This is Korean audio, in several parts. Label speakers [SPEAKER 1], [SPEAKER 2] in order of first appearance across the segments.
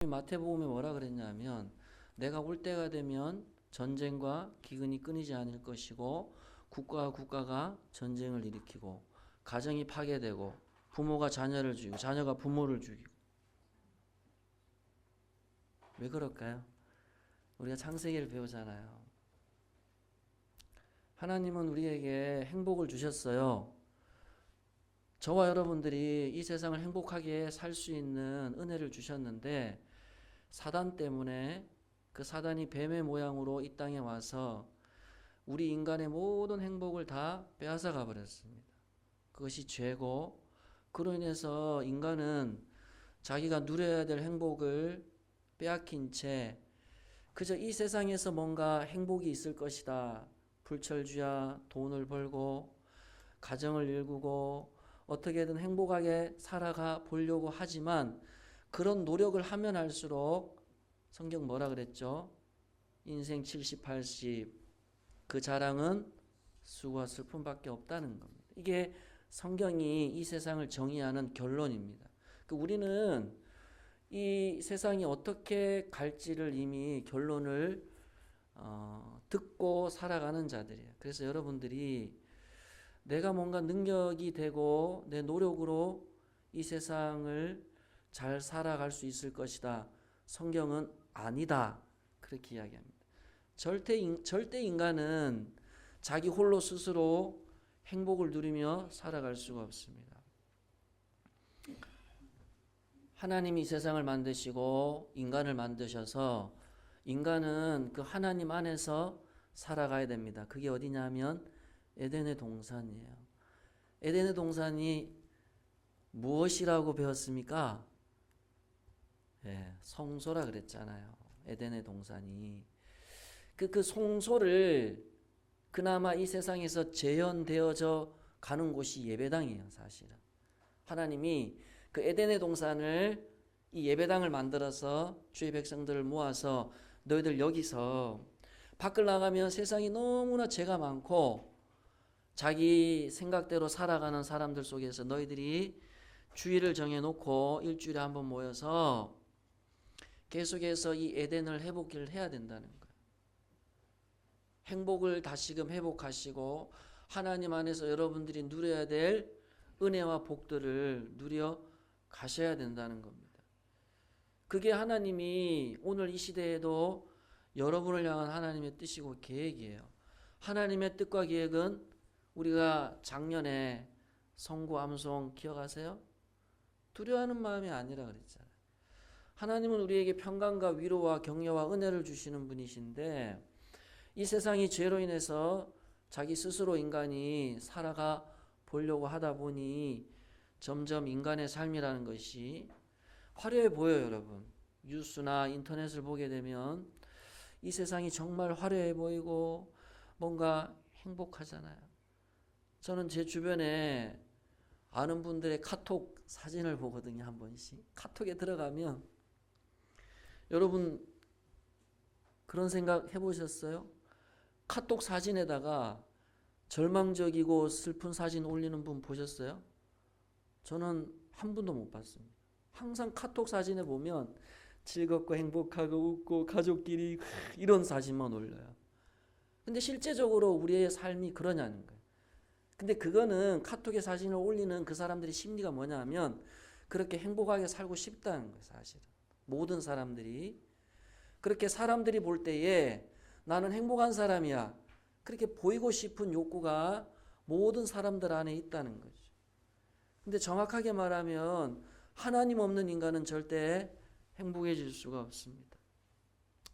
[SPEAKER 1] 마태복음에 뭐라 그랬냐면 내가 올 때가 되면 전쟁과 기근이 끊이지 않을 것이고 국가와 국가가 전쟁을 일으키고 가정이 파괴되고 부모가 자녀를 죽이고 자녀가 부모를 죽이고. 왜 그럴까요? 우리가 창세기를 배우잖아요. 하나님은 우리에게 행복을 주셨어요. 저와 여러분들이 이 세상을 행복하게 살 수 있는 은혜를 주셨는데 사단 때문에 그 사단이 뱀의 모양으로 이 땅에 와서 우리 인간의 모든 행복을 다 빼앗아가 버렸습니다. 그것이 죄고, 그로 인해서 인간은 자기가 누려야 될 행복을 빼앗긴 채 그저 이 세상에서 뭔가 행복이 있을 것이다, 불철주야 돈을 벌고 가정을 일구고 어떻게든 행복하게 살아가 보려고 하지만 그런 노력을 하면 할수록 성경 뭐라 그랬죠? 인생 70, 80 그 자랑은 수고와 슬픔밖에 없다는 겁니다. 이게 성경이 이 세상을 정의하는 결론입니다. 우리는 이 세상이 어떻게 갈지를 이미 결론을 듣고 살아가는 자들이에요. 그래서 여러분들이 내가 뭔가 능력이 되고 내 노력으로 이 세상을 잘 살아갈 수 있을 것이다. 성경은 아니다. 그렇게 이야기합니다. 절대 인간은 자기 홀로 스스로 행복을 누리며 살아갈 수가 없습니다. 하나님이 이 세상을 만드시고 인간을 만드셔서 인간은 그 하나님 안에서 살아가야 됩니다. 그게 어디냐면 에덴의 동산이에요. 에덴의 동산이 무엇이라고 배웠습니까? 성소라 그랬잖아요. 에덴의 동산이. 그 성소를 그나마 이 세상에서 재현되어져 가는 곳이 예배당이에요, 사실은. 하나님이 그 에덴의 동산을 이 예배당을 만들어서 주의 백성들을 모아서 너희들 여기서 밖을 나가면 세상이 너무나 죄가 많고 자기 생각대로 살아가는 사람들 속에서 너희들이 주일을 정해놓고 일주일에 한번 모여서 계속해서 이 에덴을 회복을 해야 된다는 거예요. 행복을 다시금 회복하시고 하나님 안에서 여러분들이 누려야 될 은혜와 복들을 누려 가셔야 된다는 겁니다. 그게 하나님이 오늘 이 시대에도 여러분을 향한 하나님의 뜻이고 계획이에요. 하나님의 뜻과 계획은 우리가 작년에 성구 암송 기억하세요? 두려워하는 마음이 아니라 그랬잖아요. 하나님은 우리에게 평강과 위로와 격려와 은혜를 주시는 분이신데 이 세상이 죄로 인해서 자기 스스로 인간이 살아가 보려고 하다 보니 점점 인간의 삶이라는 것이 화려해 보여요, 여러분. 뉴스나 인터넷을 보게 되면 이 세상이 정말 화려해 보이고 뭔가 행복하잖아요. 저는 제 주변에 아는 분들의 카톡 사진을 보거든요, 한 번씩. 카톡에 들어가면 여러분 그런 생각 해보셨어요? 카톡 사진에다가 절망적이고 슬픈 사진 올리는 분 보셨어요? 저는 한 분도 못 봤습니다. 항상 카톡 사진에 보면 즐겁고 행복하고 웃고 가족끼리 이런 사진만 올려요. 근데 실제적으로 우리의 삶이 그러냐는 거예요. 근데 그거는 카톡에 사진을 올리는 그 사람들의 심리가 뭐냐면 그렇게 행복하게 살고 싶다는 거예요, 사실은. 모든 사람들이. 그렇게 사람들이 볼 때에 나는 행복한 사람이야. 그렇게 보이고 싶은 욕구가 모든 사람들 안에 있다는 거죠. 근데 정확하게 말하면 하나님 없는 인간은 절대 행복해질 수가 없습니다.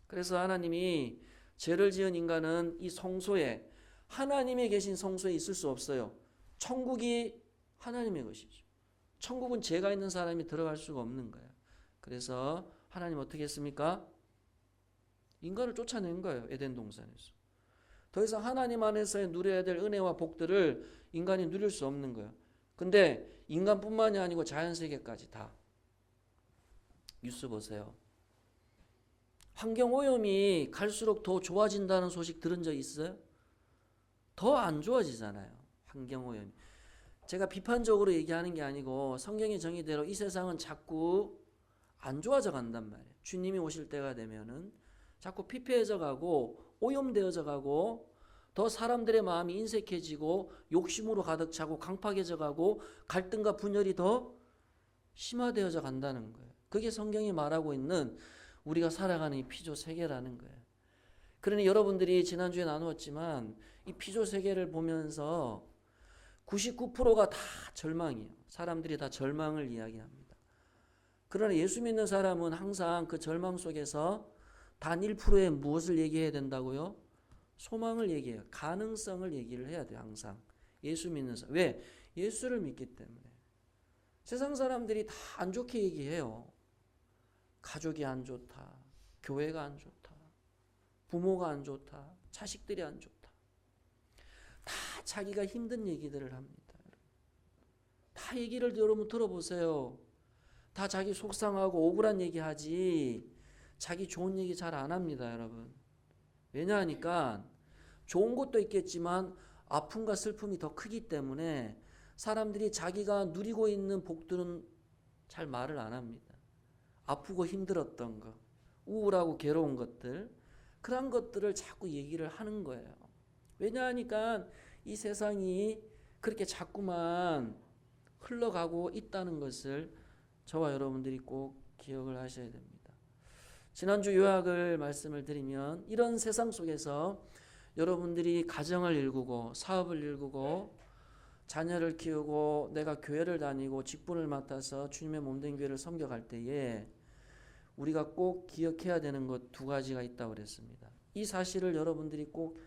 [SPEAKER 1] 그래서 하나님이 죄를 지은 인간은 이 성소에 하나님이 계신 성소에 있을 수 없어요. 천국이 하나님의 것이죠. 천국은 죄가 있는 사람이 들어갈 수가 없는 거예요. 그래서 하나님 어떻게 했습니까? 인간을 쫓아낸 거예요. 에덴 동산에서. 더 이상 하나님 안에서 누려야 될 은혜와 복들을 인간이 누릴 수 없는 거예요. 근데 인간뿐만이 아니고 자연세계까지 다. 뉴스 보세요. 환경오염이 갈수록 더 좋아진다는 소식 들은 적 있어요? 더 안 좋아지잖아요. 환경오염이. 제가 비판적으로 얘기하는 게 아니고 성경의 정의대로 이 세상은 자꾸 안 좋아져 간단 말이에요. 주님이 오실 때가 되면은 자꾸 피폐해져 가고 오염되어져 가고 더 사람들의 마음이 인색해지고 욕심으로 가득 차고 강팍해져 가고 갈등과 분열이 더 심화되어져 간다는 거예요. 그게 성경이 말하고 있는 우리가 살아가는 이 피조 세계라는 거예요. 그러니 여러분들이 지난주에 나누었지만 이 피조 세계를 보면서 99%가 다 절망이에요. 사람들이 다 절망을 이야기합니다. 그러나 예수 믿는 사람은 항상 그 절망 속에서 단 1%의 무엇을 얘기해야 된다고요? 소망을 얘기해요. 가능성을 얘기를 해야 돼요. 항상 예수 믿는 사람. 왜? 예수를 믿기 때문에. 세상 사람들이 다 안 좋게 얘기해요. 가족이 안 좋다. 교회가 안 좋다. 부모가 안 좋다. 자식들이 안 좋다. 다 자기가 힘든 얘기들을 합니다. 다 얘기를 여러분 들어보세요. 다 자기 속상하고 억울한 얘기하지 자기 좋은 얘기 잘 안 합니다. 여러분. 왜냐하니까 좋은 것도 있겠지만 아픔과 슬픔이 더 크기 때문에 사람들이 자기가 누리고 있는 복들은 잘 말을 안 합니다. 아프고 힘들었던 거, 우울하고 괴로운 것들, 그런 것들을 자꾸 얘기를 하는 거예요. 왜냐하니까 이 세상이 그렇게 자꾸만 흘러가고 있다는 것을 저와 여러분들이 꼭 기억을 하셔야 됩니다. 지난주 요약을 말씀을 드리면 이런 세상 속에서 여러분들이 가정을 일구고 사업을 일구고 자녀를 키우고 내가 교회를 다니고 직분을 맡아서 주님의 몸된 교회를 섬겨갈 때에 우리가 꼭 기억해야 되는 것 두 가지가 있다고 그랬습니다. 이 사실을 여러분들이 꼭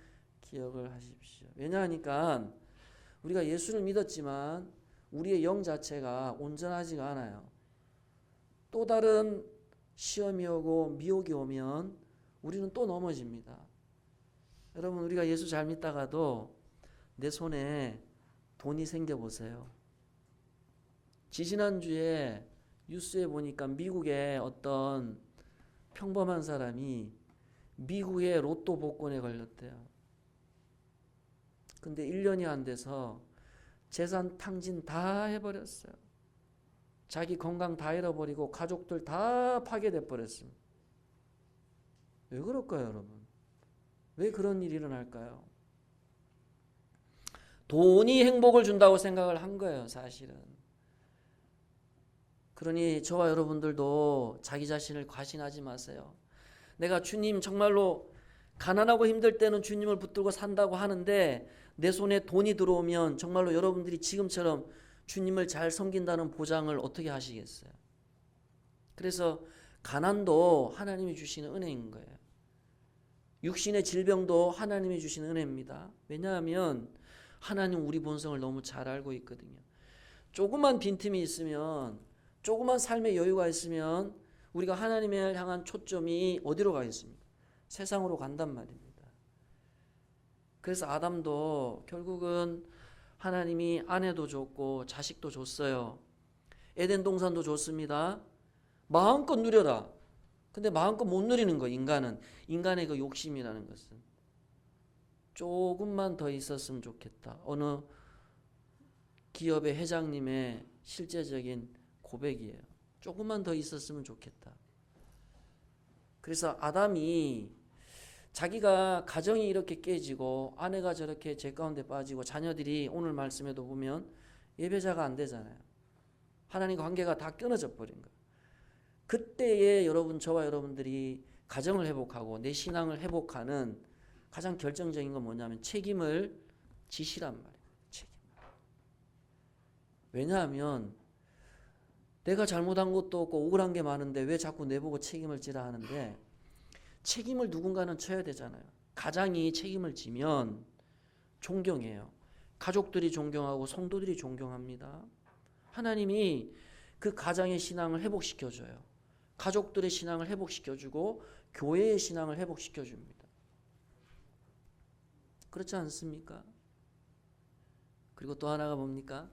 [SPEAKER 1] 기억을 하십시오. 왜냐하니까 우리가 예수를 믿었지만 우리의 영 자체가 온전하지가 않아요. 또 다른 시험이 오고 미혹이 오면 우리는 또 넘어집니다. 여러분 우리가 예수 잘 믿다가도 내 손에 돈이 생겨보세요. 지지난주에 뉴스에 보니까 미국의 어떤 평범한 사람이 미국의 로또 복권에 걸렸대요. 근데 1년이 안 돼서 재산 탕진 다 해버렸어요. 자기 건강 다 잃어버리고 가족들 다 파괴돼 버렸습니다. 왜 그럴까요, 여러분? 왜 그런 일이 일어날까요? 돈이 행복을 준다고 생각을 한 거예요, 사실은. 그러니 저와 여러분들도 자기 자신을 과신하지 마세요. 내가 주님 정말로 가난하고 힘들 때는 주님을 붙들고 산다고 하는데 내 손에 돈이 들어오면 정말로 여러분들이 지금처럼 주님을 잘 섬긴다는 보장을 어떻게 하시겠어요? 그래서 가난도 하나님이 주시는 은혜인 거예요. 육신의 질병도 하나님이 주시는 은혜입니다. 왜냐하면 하나님 우리 본성을 너무 잘 알고 있거든요. 조그만 빈틈이 있으면, 조그만 삶의 여유가 있으면 우리가 하나님을 향한 초점이 어디로 가겠습니까? 세상으로 간단 말입니다. 그래서 아담도 결국은 하나님이 아내도 줬고 자식도 줬어요. 에덴 동산도 줬습니다. 마음껏 누려라. 근데 마음껏 못 누리는 거, 인간의 그 욕심이라는 것은 조금만 더 있었으면 좋겠다. 어느 기업의 회장님의 실제적인 고백이에요. 조금만 더 있었으면 좋겠다. 그래서 아담이 자기가 가정이 이렇게 깨지고 아내가 저렇게 죄 가운데 빠지고 자녀들이 오늘 말씀에도 보면 예배자가 안 되잖아요. 하나님과 관계가 다 끊어져 버린 거예요. 그때에 여러분, 저와 여러분들이 가정을 회복하고 내 신앙을 회복하는 가장 결정적인 건 뭐냐면 책임을 지시란 말이에요. 책임. 왜냐하면 내가 잘못한 것도 없고 억울한 게 많은데 왜 자꾸 내보고 책임을 지라 하는데, 책임을 누군가는 져야 되잖아요. 가장이 책임을 지면 존경해요. 가족들이 존경하고 성도들이 존경합니다. 하나님이 그 가장의 신앙을 회복시켜줘요. 가족들의 신앙을 회복시켜주고 교회의 신앙을 회복시켜줍니다. 그렇지 않습니까? 그리고 또 하나가 뭡니까?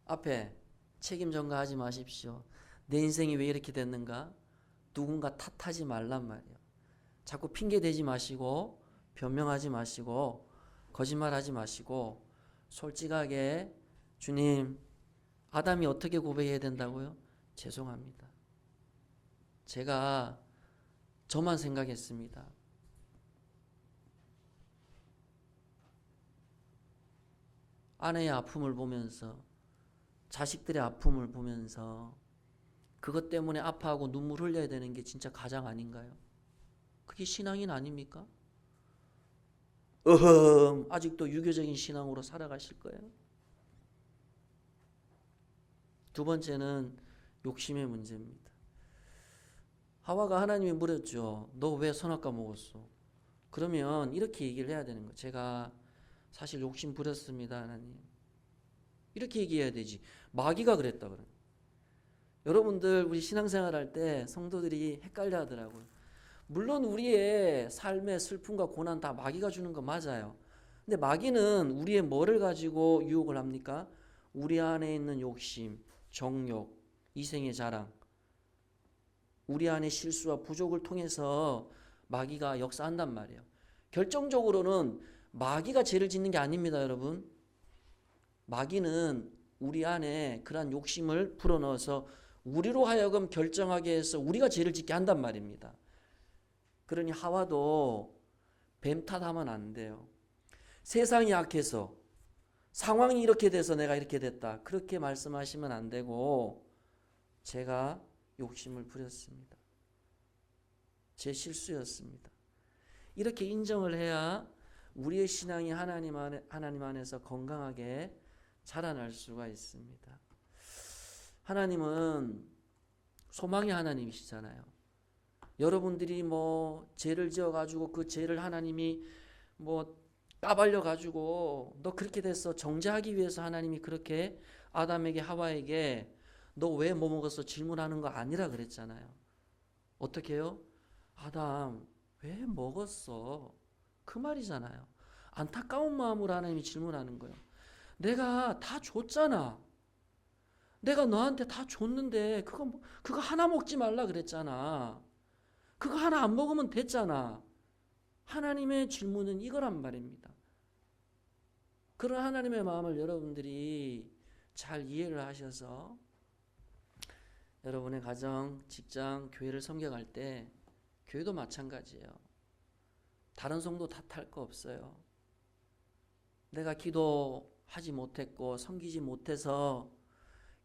[SPEAKER 1] 앞에 책임 전가하지 마십시오. 내 인생이 왜 이렇게 됐는가? 누군가 탓하지 말란 말이에요. 자꾸 핑계 대지 마시고 변명하지 마시고 거짓말하지 마시고 솔직하게 주님, 아담이 어떻게 고백해야 된다고요? 죄송합니다. 제가 저만 생각했습니다. 아내의 아픔을 보면서, 자식들의 아픔을 보면서 그것 때문에 아파하고 눈물 흘려야 되는 게 진짜 가장 아닌가요? 그게 신앙인 아닙니까? 아직도 유교적인 신앙으로 살아가실 거예요? 두 번째는 욕심의 문제입니다. 하와가 하나님이 물었죠. 너 왜 선악과 먹었어? 그러면 이렇게 얘기를 해야 되는 거예요. 제가 사실 욕심 부렸습니다, 하나님. 이렇게 얘기해야 되지. 마귀가 그랬다 그래. 여러분들 우리 신앙생활 할 때 성도들이 헷갈려 하더라고요. 물론 우리의 삶의 슬픔과 고난 다 마귀가 주는 거 맞아요. 근데 마귀는 우리의 뭐를 가지고 유혹을 합니까? 우리 안에 있는 욕심, 정욕, 이생의 자랑, 우리 안의 실수와 부족을 통해서 마귀가 역사한단 말이에요. 결정적으로는 마귀가 죄를 짓는 게 아닙니다, 여러분. 마귀는 우리 안에 그러한 욕심을 불어넣어서 우리로 하여금 결정하게 해서 우리가 죄를 짓게 한단 말입니다. 그러니 하와도 뱀 탓하면 안 돼요. 세상이 약해서, 상황이 이렇게 돼서 내가 이렇게 됐다, 그렇게 말씀하시면 안 되고, 제가 욕심을 부렸습니다. 제 실수였습니다. 이렇게 인정을 해야 우리의 신앙이 하나님 안에서 건강하게 자라날 수가 있습니다. 하나님은 소망의 하나님이시잖아요. 여러분들이 뭐 죄를 지어가지고 그 죄를 하나님이 뭐 까발려가지고 너 그렇게 됐어 정죄하기 위해서 하나님이 그렇게 아담에게 하와에게 너 왜 뭐 먹었어 질문하는 거 아니라 그랬잖아요. 어떻게 해요? 아담 왜 먹었어? 그 말이잖아요. 안타까운 마음으로 하나님이 질문하는 거예요. 내가 다 줬잖아. 내가 너한테 다 줬는데 그거 하나 먹지 말라 그랬잖아. 그거 하나 안 먹으면 됐잖아. 하나님의 질문은 이거란 말입니다. 그런 하나님의 마음을 여러분들이 잘 이해를 하셔서 여러분의 가정, 직장, 교회를 섬겨갈 때 교회도 마찬가지예요. 다른 성도 탓할 거 없어요. 내가 기도하지 못했고 섬기지 못해서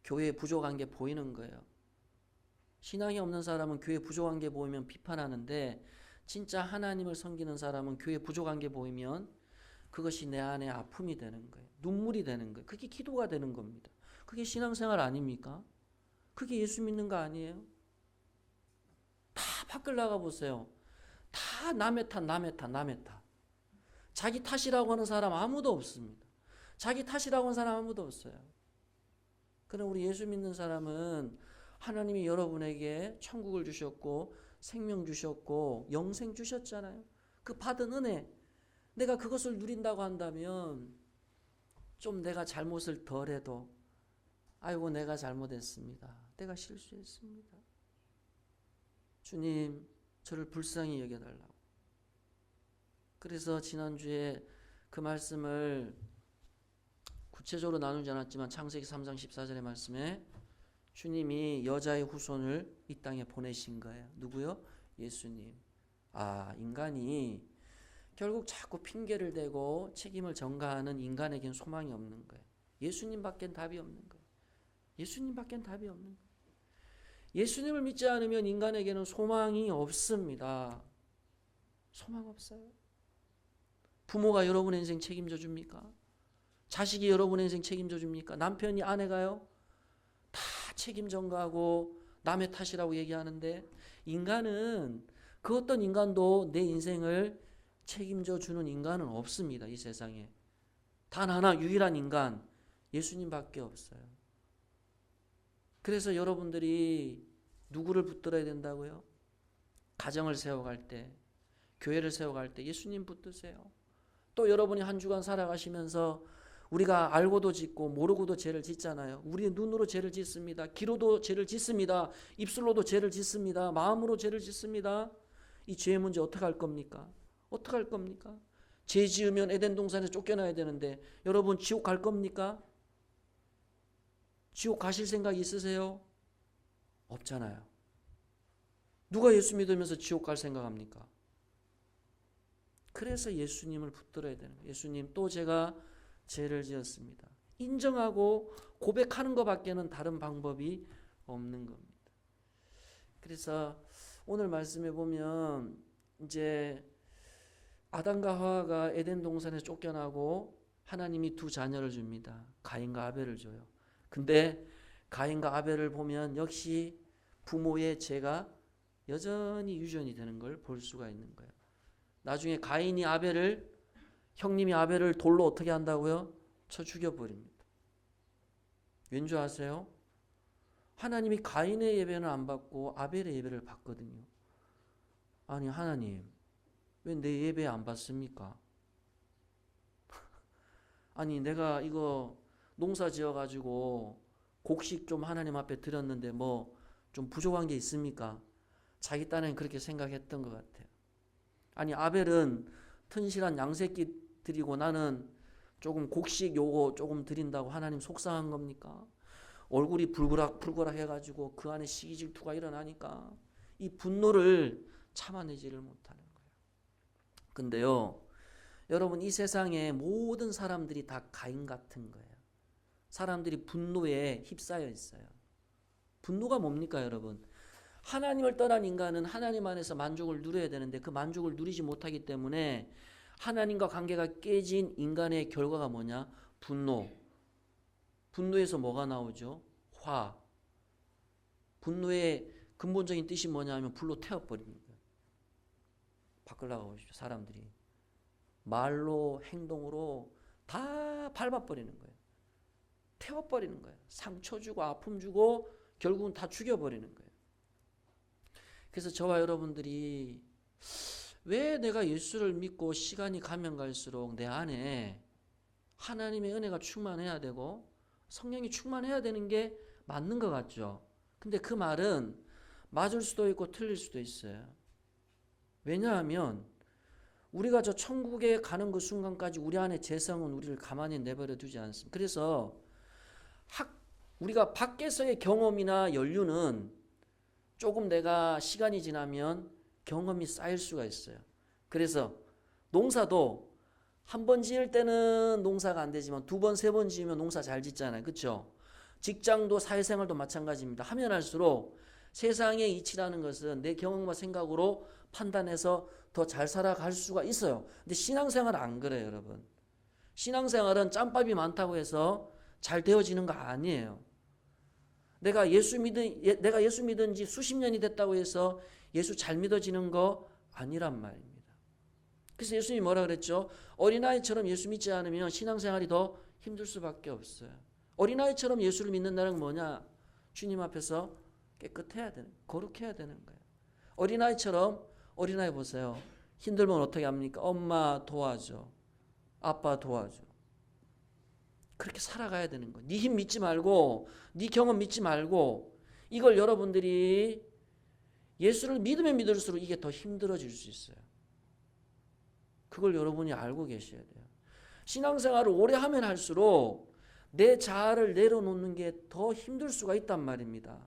[SPEAKER 1] 교회에 부족한 게 보이는 거예요. 신앙이 없는 사람은 교회에 부족한 게 보이면 비판하는데 진짜 하나님을 섬기는 사람은 교회에 부족한 게 보이면 그것이 내 안에 아픔이 되는 거예요. 눈물이 되는 거예요. 그게 기도가 되는 겁니다. 그게 신앙생활 아닙니까? 그게 예수 믿는 거 아니에요? 다 밖을 나가 보세요. 다 남의 탓. 자기 탓이라고 하는 사람 아무도 없습니다. 자기 탓이라고 하는 사람 아무도 없어요. 그럼 우리 예수 믿는 사람은 하나님이 여러분에게 천국을 주셨고 생명 주셨고 영생 주셨잖아요. 그 받은 은혜, 내가 그것을 누린다고 한다면 좀 내가 잘못을 덜해도 아이고 내가 잘못했습니다. 내가 실수했습니다. 주님 저를 불쌍히 여겨달라고. 그래서 지난주에 그 말씀을 구체적으로 나누지 않았지만 창세기 3장 14절의 말씀에 주님이 여자의 후손을 이 땅에 보내신 거예요. 누구요? 예수님. 인간이 결국 자꾸 핑계를 대고 책임을 전가하는 인간에겐 소망이 없는 거예요. 예수님밖엔 답이 없는 거예요. 예수님밖엔 답이 없는 거예요. 예수님을 믿지 않으면 인간에게는 소망이 없습니다. 소망 없어요. 부모가 여러분의 인생 책임져 줍니까? 자식이 여러분의 인생 책임져 줍니까? 남편이 아내가요? 다 책임 전가하고 남의 탓이라고 얘기하는데 인간은 그 어떤 인간도 내 인생을 책임져 주는 인간은 없습니다. 이 세상에. 단 하나 유일한 인간 예수님밖에 없어요. 그래서 여러분들이 누구를 붙들어야 된다고요? 가정을 세워갈 때, 교회를 세워갈 때 예수님 붙드세요. 또 여러분이 한 주간 살아가시면서 우리가 알고도 짓고 모르고도 죄를 짓잖아요. 우리의 눈으로 죄를 짓습니다. 귀로도 죄를 짓습니다. 입술로도 죄를 짓습니다. 마음으로 죄를 짓습니다. 이 죄의 문제 어떻게 할 겁니까? 어떻게 할 겁니까? 죄 지으면 에덴 동산에서 쫓겨나야 되는데 여러분 지옥 갈 겁니까? 지옥 가실 생각 있으세요? 없잖아요. 누가 예수 믿으면서 지옥 갈 생각합니까? 그래서 예수님을 붙들어야 되는 거예요. 예수님, 또 제가 죄를 지었습니다. 인정하고 고백하는 것밖에는 다른 방법이 없는 겁니다. 그래서 오늘 말씀에 보면 이제 아담과 하와가 에덴 동산에서 쫓겨나고 하나님이 두 자녀를 줍니다. 가인과 아벨을 줘요. 근데 가인과 아벨을 보면 역시 부모의 죄가 여전히 유전이 되는 걸 볼 수가 있는 거예요. 나중에 가인이 형님이 아벨을 돌로 어떻게 한다고요? 쳐 죽여버립니다. 왠지 아세요? 하나님이 가인의 예배는 안 받고 아벨의 예배를 받거든요. 아니 하나님, 왜 내 예배 안 받습니까? 아니 내가 이거 농사 지어가지고 곡식 좀 하나님 앞에 드렸는데 뭐 좀 부족한 게 있습니까? 자기 딴에는 그렇게 생각했던 것 같아요. 아니 아벨은 튼실한 양새끼 드리고 나는 조금 곡식 요거 조금 드린다고 하나님 속상한 겁니까? 얼굴이 불그락 해가지고 그 안에 시기 질투가 일어나니까 이 분노를 참아내지를 못하는 거예요. 근데요, 여러분 이 세상의 모든 사람들이 다 가인 같은 거예요. 사람들이 분노에 휩싸여 있어요. 분노가 뭡니까 여러분? 하나님을 떠난 인간은 하나님 안에서 만족을 누려야 되는데 그 만족을 누리지 못하기 때문에 하나님과 관계가 깨진 인간의 결과가 뭐냐? 분노. 분노에서 뭐가 나오죠? 화. 분노의 근본적인 뜻이 뭐냐면 불로 태워버리는 거예요. 밖을 나가보십시오. 사람들이 말로 행동으로 다 밟아버리는 거예요. 태워버리는 거예요. 상처 주고 아픔 주고 결국은 다 죽여버리는 거예요. 그래서 저와 여러분들이 왜 내가 예수를 믿고 시간이 가면 갈수록 내 안에 하나님의 은혜가 충만해야 되고 성령이 충만해야 되는 게 맞는 것 같죠. 근데 그 말은 맞을 수도 있고 틀릴 수도 있어요. 왜냐하면 우리가 저 천국에 가는 그 순간까지 우리 안에 재성은 우리를 가만히 내버려 두지 않습니다. 그래서 우리가 밖에서의 경험이나 연륜은 조금 내가 시간이 지나면 경험이 쌓일 수가 있어요. 그래서 농사도 한 번 지을 때는 농사가 안 되지만 두 번, 세 번 지으면 농사 잘 짓잖아요. 그렇죠? 직장도 사회생활도 마찬가지입니다. 하면 할수록 세상의 이치라는 것은 내 경험과 생각으로 판단해서 더 잘 살아갈 수가 있어요. 근데 신앙생활은 안 그래요, 여러분. 신앙생활은 짬밥이 많다고 해서 잘 되어지는 거 아니에요. 내가 예수 믿은 지 수십 년이 됐다고 해서 예수 잘 믿어지는 거 아니란 말입니다. 그래서 예수님이 뭐라 그랬죠? 어린아이처럼 예수 믿지 않으면 신앙생활이 더 힘들 수밖에 없어요. 어린아이처럼 예수를 믿는다는 건 뭐냐? 주님 앞에서 깨끗해야 되는, 거룩해야 되는 거예요. 어린아이 보세요. 힘들면 어떻게 합니까? 엄마 도와줘. 아빠 도와줘. 그렇게 살아가야 되는 거예요. 네 힘 믿지 말고 네 경험 믿지 말고 이걸 여러분들이 예수를 믿으면 믿을수록 이게 더 힘들어질 수 있어요. 그걸 여러분이 알고 계셔야 돼요. 신앙생활을 오래 하면 할수록 내 자아를 내려놓는 게 더 힘들 수가 있단 말입니다.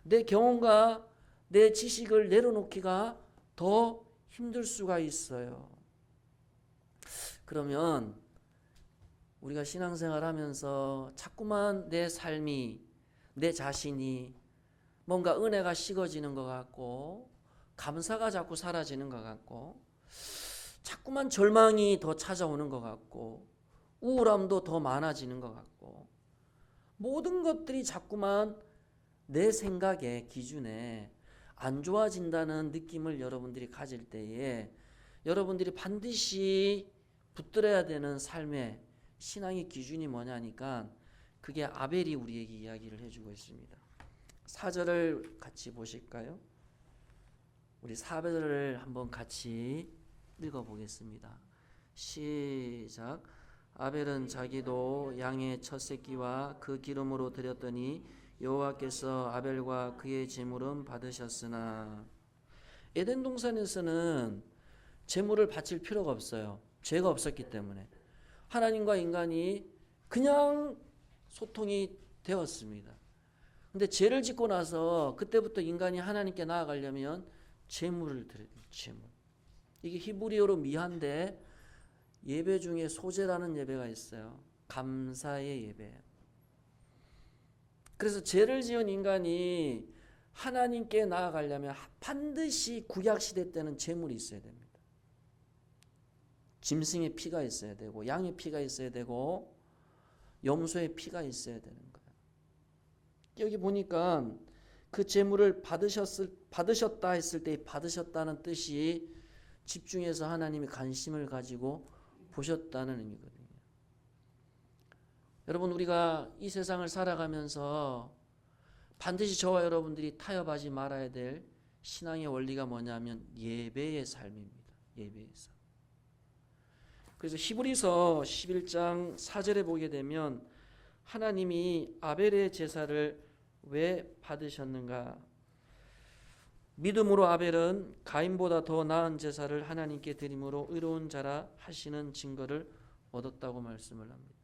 [SPEAKER 1] 내 경험과 내 지식을 내려놓기가 더 힘들 수가 있어요. 그러면 우리가 신앙생활 하면서 자꾸만 내 삶이, 내 자신이 뭔가 은혜가 식어지는 것 같고 감사가 자꾸 사라지는 것 같고 자꾸만 절망이 더 찾아오는 것 같고 우울함도 더 많아지는 것 같고 모든 것들이 자꾸만 내 생각의 기준에 안 좋아진다는 느낌을 여러분들이 가질 때에 여러분들이 반드시 붙들어야 되는 삶의 신앙의 기준이 뭐냐니까 그게 아벨이 우리에게 이야기를 해주고 있습니다. 4절을 같이 보실까요? 우리 4절을 한번 같이 읽어보겠습니다. 시작. 아벨은 자기도 양의 첫 새끼와 그 기름으로 드렸더니 여호와께서 아벨과 그의 제물은 받으셨으나 에덴 동산에서는 제물을 바칠 필요가 없어요. 죄가 없었기 때문에 하나님과 인간이 그냥 소통이 되었습니다. 근데 죄를 짓고 나서 그때부터 인간이 하나님께 나아가려면 제물을 드려야 돼요. 제물. 이게 히브리어로 미한데 예배 중에 소제라는 예배가 있어요. 감사의 예배. 그래서 죄를 지은 인간이 하나님께 나아가려면 반드시 구약시대 때는 제물이 있어야 됩니다. 짐승의 피가 있어야 되고 양의 피가 있어야 되고 염소의 피가 있어야 되는 거예요. 여기 보니까 그 제물을 받으셨다 했을 때 받으셨다는 뜻이 집중해서 하나님이 관심을 가지고 보셨다는 의미거든요. 여러분, 우리가 이 세상을 살아가면서 반드시 저와 여러분들이 타협하지 말아야 될 신앙의 원리가 뭐냐면 예배의 삶입니다. 예배의 삶. 그래서 히브리서 11장 4절에 보게 되면 하나님이 아벨의 제사를 왜 받으셨는가? 믿음으로 아벨은 가인보다 더 나은 제사를 하나님께 드림으로 의로운 자라 하시는 증거를 얻었다고 말씀을 합니다.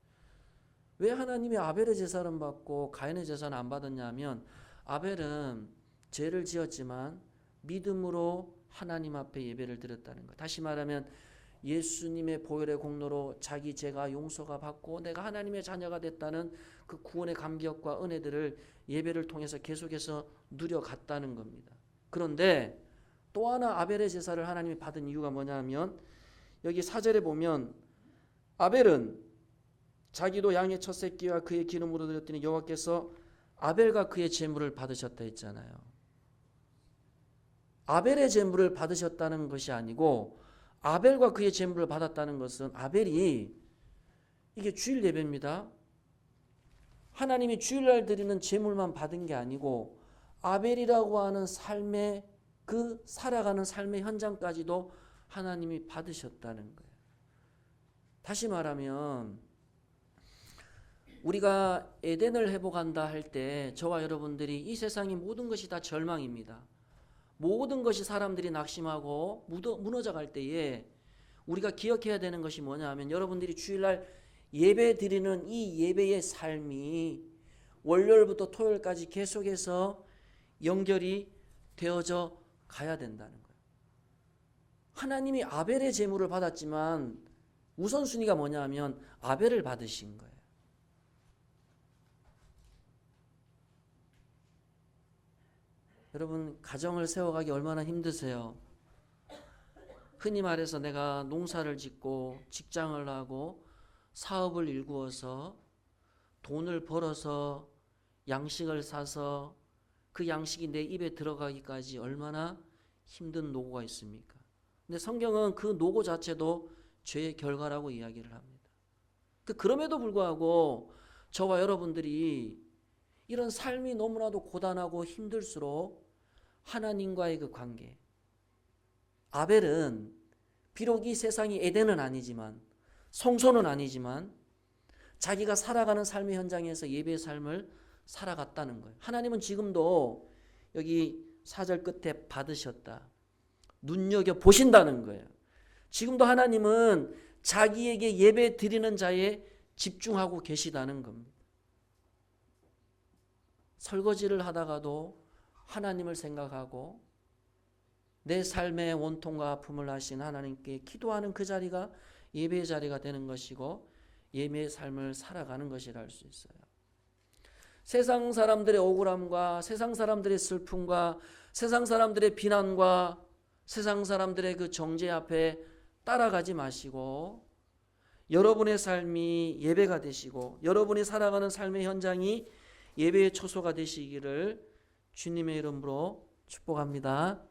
[SPEAKER 1] 왜 하나님이 아벨의 제사를 받고 가인의 제사는 안 받았냐면 아벨은 죄를 지었지만 믿음으로 하나님 앞에 예배를 드렸다는 것. 다시 말하면 예수님의 보혈의 공로로 자기 죄가 용서가 받고 내가 하나님의 자녀가 됐다는 그 구원의 감격과 은혜들을 예배를 통해서 계속해서 누려갔다는 겁니다. 그런데 또 하나 아벨의 제사를 하나님이 받은 이유가 뭐냐면 여기 4절에 보면 아벨은 자기도 양의 첫 새끼와 그의 기름으로 드렸더니 여호와께서 아벨과 그의 제물을 받으셨다 했잖아요. 아벨의 제물을 받으셨다는 것이 아니고 아벨과 그의 제물을 받았다는 것은 아벨이 이게 주일 예배입니다. 하나님이 주일날 드리는 제물만 받은 게 아니고 아벨이라고 하는 삶의 그 살아가는 삶의 현장까지도 하나님이 받으셨다는 거예요. 다시 말하면 우리가 에덴을 회복한다 할 때 저와 여러분들이 이 세상의 모든 것이 다 절망입니다. 모든 것이 사람들이 낙심하고 무너져 갈 때에 우리가 기억해야 되는 것이 뭐냐 하면 여러분들이 주일날 예배 드리는 이 예배의 삶이 월요일부터 토요일까지 계속해서 연결이 되어져 가야 된다는 거예요. 하나님이 아벨의 제물을 받았지만 우선순위가 뭐냐 하면 아벨을 받으신 거예요. 여러분, 가정을 세워가기 얼마나 힘드세요? 흔히 말해서 내가 농사를 짓고 직장을 하고 사업을 일구어서 돈을 벌어서 양식을 사서 그 양식이 내 입에 들어가기까지 얼마나 힘든 노고가 있습니까? 근데 성경은 그 노고 자체도 죄의 결과라고 이야기를 합니다. 그럼에도 불구하고 저와 여러분들이 이런 삶이 너무나도 고단하고 힘들수록 하나님과의 그 관계, 아벨은 비록 이 세상이 에덴은 아니지만 성소는 아니지만 자기가 살아가는 삶의 현장에서 예배의 삶을 살아갔다는 거예요. 하나님은 지금도 여기 4절 끝에 받으셨다, 눈여겨보신다는 거예요. 지금도 하나님은 자기에게 예배 드리는 자에 집중하고 계시다는 겁니다. 설거지를 하다가도 하나님을 생각하고 내 삶의 원통과 아픔을 하신 하나님께 기도하는 그 자리가 예배의 자리가 되는 것이고 예배의 삶을 살아가는 것이라 할 수 있어요. 세상 사람들의 억울함과 세상 사람들의 슬픔과 세상 사람들의 비난과 세상 사람들의 그 정죄 앞에 따라가지 마시고 여러분의 삶이 예배가 되시고 여러분이 살아가는 삶의 현장이 예배의 초소가 되시기를 주님의 이름으로 축복합니다.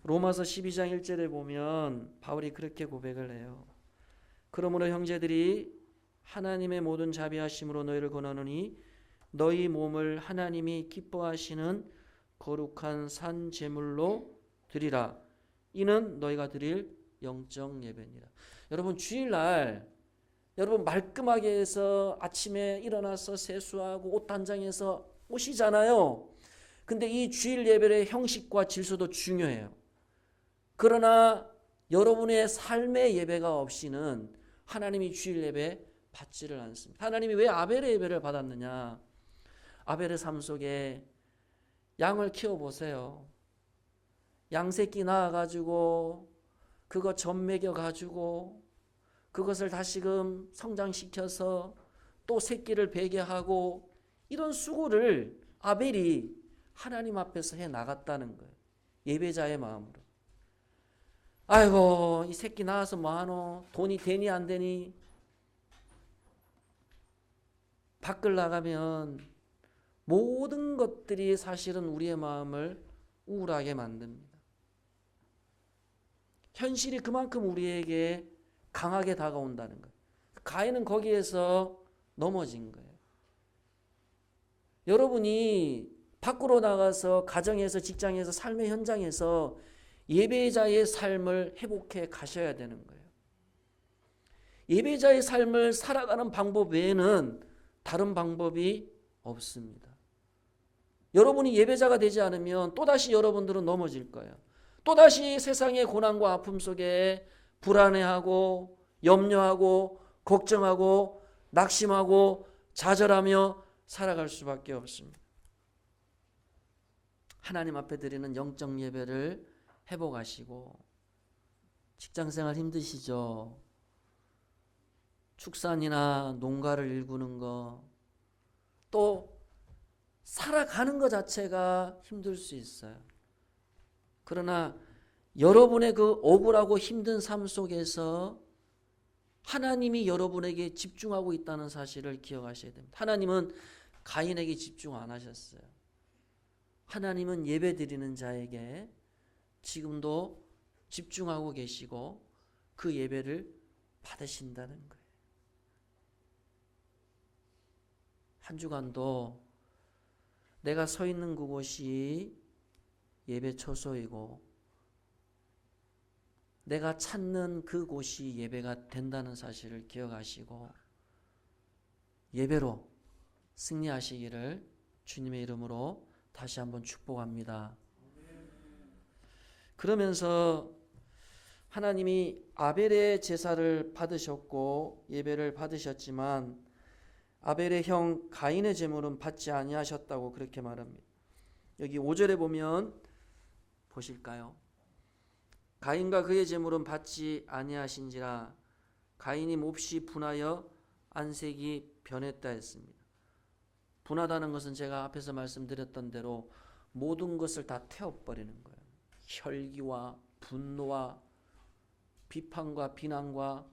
[SPEAKER 1] 로마서 12장 1절에 보면 바울이 그렇게 고백을 해요. 그러므로 형제들이 하나님의 모든 자비하심으로 너희를 권하노니 너희 몸을 하나님이 기뻐하시는 거룩한 산 제물로 드리라. 이는 너희가 드릴 영적 예배니라. 여러분, 주일날 여러분 말끔하게 해서 아침에 일어나서 세수하고 옷 단장해서 오시잖아요. 근데 이 주일 예배의 형식과 질서도 중요해요. 그러나 여러분의 삶의 예배가 없이는 하나님이 주일 예배 받지를 않습니다. 하나님이 왜 아벨의 예배를 받았느냐? 아벨의 삶 속에 양을 키워보세요. 양새끼 낳아가지고 그거 젖 먹여가지고 그것을 다시금 성장시켜서 또 새끼를 베게 하고 이런 수고를 아벨이 하나님 앞에서 해 나갔다는 거예요. 예배자의 마음으로. 아이고 이 새끼 낳아서 뭐하노? 돈이 되니 안 되니? 밖을 나가면 모든 것들이 사실은 우리의 마음을 우울하게 만듭니다. 현실이 그만큼 우리에게 강하게 다가온다는 거예요. 가인은 거기에서 넘어진 거예요. 여러분이 밖으로 나가서 가정에서 직장에서 삶의 현장에서 예배자의 삶을 회복해 가셔야 되는 거예요. 예배자의 삶을 살아가는 방법 외에는 다른 방법이 없습니다. 여러분이 예배자가 되지 않으면 또다시 여러분들은 넘어질 거예요. 또다시 세상의 고난과 아픔 속에 불안해하고 염려하고 걱정하고 낙심하고 좌절하며 살아갈 수밖에 없습니다. 하나님 앞에 드리는 영적 예배를 회복하시고, 직장생활 힘드시죠? 축산이나 농가를 일구는 거, 또 살아가는 것 자체가 힘들 수 있어요. 그러나 여러분의 그 억울하고 힘든 삶 속에서 하나님이 여러분에게 집중하고 있다는 사실을 기억하셔야 됩니다. 하나님은 가인에게 집중 안 하셨어요. 하나님은 예배드리는 자에게 지금도 집중하고 계시고 그 예배를 받으신다는 거예요. 한 주간도 내가 서 있는 그곳이 예배 처소이고 내가 찾는 그곳이 예배가 된다는 사실을 기억하시고 예배로 승리하시기를 주님의 이름으로 다시 한번 축복합니다. 그러면서 하나님이 아벨의 제사를 받으셨고 예배를 받으셨지만 아벨의 형 가인의 제물은 받지 아니하셨다고 그렇게 말합니다. 여기 5절에 보면 보실까요? 가인과 그의 제물은 받지 아니하신지라 가인이 몹시 분하여 안색이 변했다 했습니다. 분하다는 것은 제가 앞에서 말씀드렸던 대로 모든 것을 다 태워버리는 거예요. 혈기와 분노와 비판과 비난과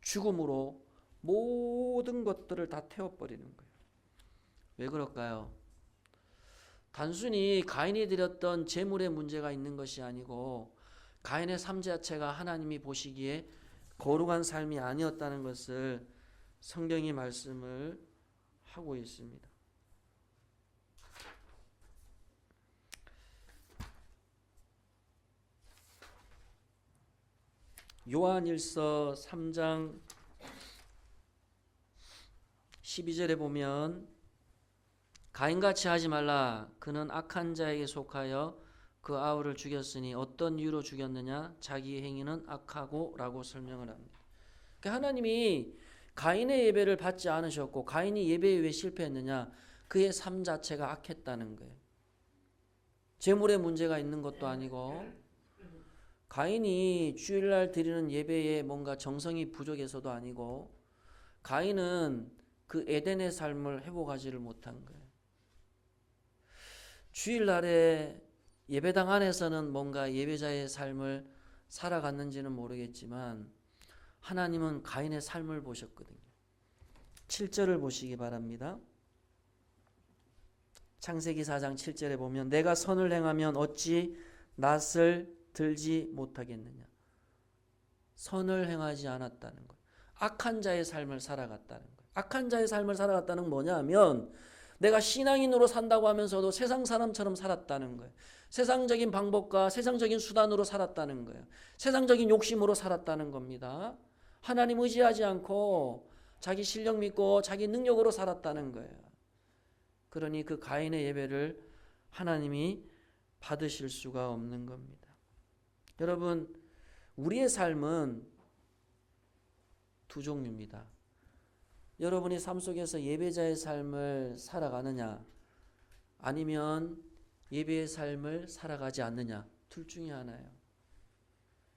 [SPEAKER 1] 죽음으로 모든 것들을 다 태워버리는 거예요. 왜 그럴까요? 단순히 가인이 드렸던 제물의 문제가 있는 것이 아니고 가인의 삶 자체가 하나님이 보시기에 거룩한 삶이 아니었다는 것을 성경이 말씀을 하고 있습니다. 요한일서 3장 12절에 보면 가인같이 하지 말라. 그는 악한 자에게 속하여 그 아우를 죽였으니 어떤 이유로 죽였느냐? 자기의 행위는 악하고 라고 설명을 합니다. 그러니까 하나님이 가인의 예배를 받지 않으셨고 가인이 예배에 왜 실패했느냐? 그의 삶 자체가 악했다는 거예요. 재물에 문제가 있는 것도 아니고 가인이 주일날 드리는 예배에 뭔가 정성이 부족해서도 아니고 가인은 그 에덴의 삶을 회복하지를 못한 거예요. 주일날에 예배당 안에서는 뭔가 예배자의 삶을 살아갔는지는 모르겠지만 하나님은 가인의 삶을 보셨거든요. 7절을 보시기 바랍니다. 창세기 4장 7절에 보면 내가 선을 행하면 어찌 낯을 들지 못하겠느냐. 선을 행하지 않았다는 것. 악한 자의 삶을 살아갔다는 것. 악한 자의 삶을 살아갔다는 건 뭐냐 하면 내가 신앙인으로 산다고 하면서도 세상 사람처럼 살았다는 거예요. 세상적인 방법과 세상적인 수단으로 살았다는 거예요. 세상적인 욕심으로 살았다는 겁니다. 하나님 의지하지 않고 자기 실력 믿고 자기 능력으로 살았다는 거예요. 그러니 그 가인의 예배를 하나님이 받으실 수가 없는 겁니다. 여러분, 우리의 삶은 두 종류입니다. 여러분이 삶 속에서 예배자의 삶을 살아가느냐 아니면 예배의 삶을 살아가지 않느냐, 둘 중에 하나예요.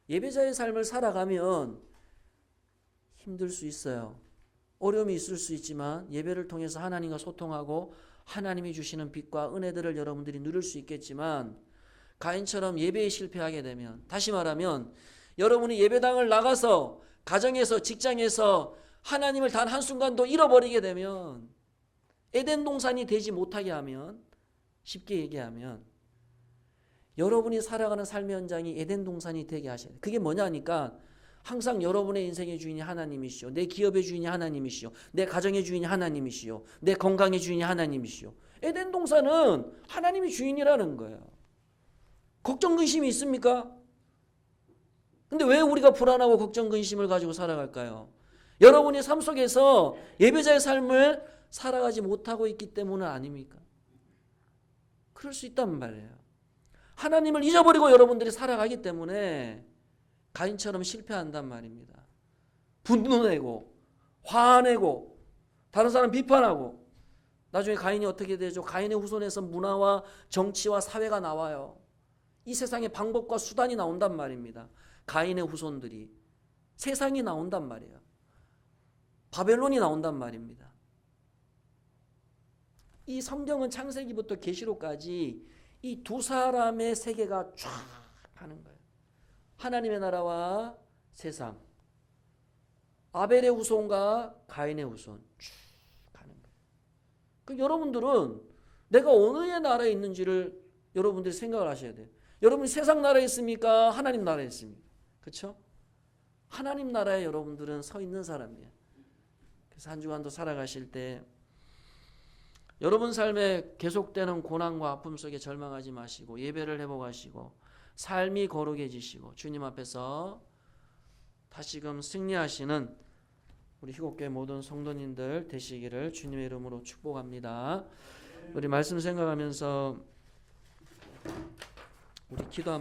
[SPEAKER 1] 예배자의 삶을 살아가면 힘들 수 있어요. 어려움이 있을 수 있지만 예배를 통해서 하나님과 소통하고 하나님이 주시는 빛과 은혜들을 여러분들이 누릴 수 있겠지만, 가인처럼 예배에 실패하게 되면, 다시 말하면 여러분이 예배당을 나가서 가정에서 직장에서 하나님을 단 한순간도 잃어버리게 되면, 에덴 동산이 되지 못하게 하면, 쉽게 얘기하면 여러분이 살아가는 삶의 현장이 에덴 동산이 되게 하셔야 돼요. 그게 뭐냐니까, 항상 여러분의 인생의 주인이 하나님이시오. 내 기업의 주인이 하나님이시오. 내 가정의 주인이 하나님이시오. 내 건강의 주인이 하나님이시오. 에덴 동산은 하나님이 주인이라는 거예요. 걱정 근심이 있습니까? 근데 왜 우리가 불안하고 걱정 근심을 가지고 살아갈까요? 여러분이 삶 속에서 예배자의 삶을 살아가지 못하고 있기 때문은 아닙니까? 그럴 수 있단 말이에요. 하나님을 잊어버리고 여러분들이 살아가기 때문에 가인처럼 실패한단 말입니다. 분노내고 화내고 다른 사람 비판하고, 나중에 가인이 어떻게 되죠? 가인의 후손에서 문화와 정치와 사회가 나와요. 이 세상의 방법과 수단이 나온단 말입니다. 가인의 후손들이, 세상이 나온단 말이에요. 바벨론이 나온단 말입니다. 이 성경은 창세기부터 계시록까지 이 두 사람의 세계가 쫙 가는 거예요. 하나님의 나라와 세상, 아벨의 후손과 가인의 후손 쭉 가는 거예요. 그 여러분들은 내가 어느 나라에 있는지를 여러분들이 생각을 하셔야 돼요. 여러분이 세상 나라에 있습니까? 하나님 나라에 있습니까? 그렇죠? 하나님 나라에 여러분들은 서 있는 사람이에요. 그래서 한 주간도 살아가실 때 여러분 삶에 계속되는 고난과 아픔 속에 절망하지 마시고 예배를 회복하시고 삶이 거룩해지시고 주님 앞에서 다시금 승리하시는 우리 희곡교회 모든 성도님들 되시기를 주님의 이름으로 축복합니다. 우리 말씀 생각하면서 우리 기도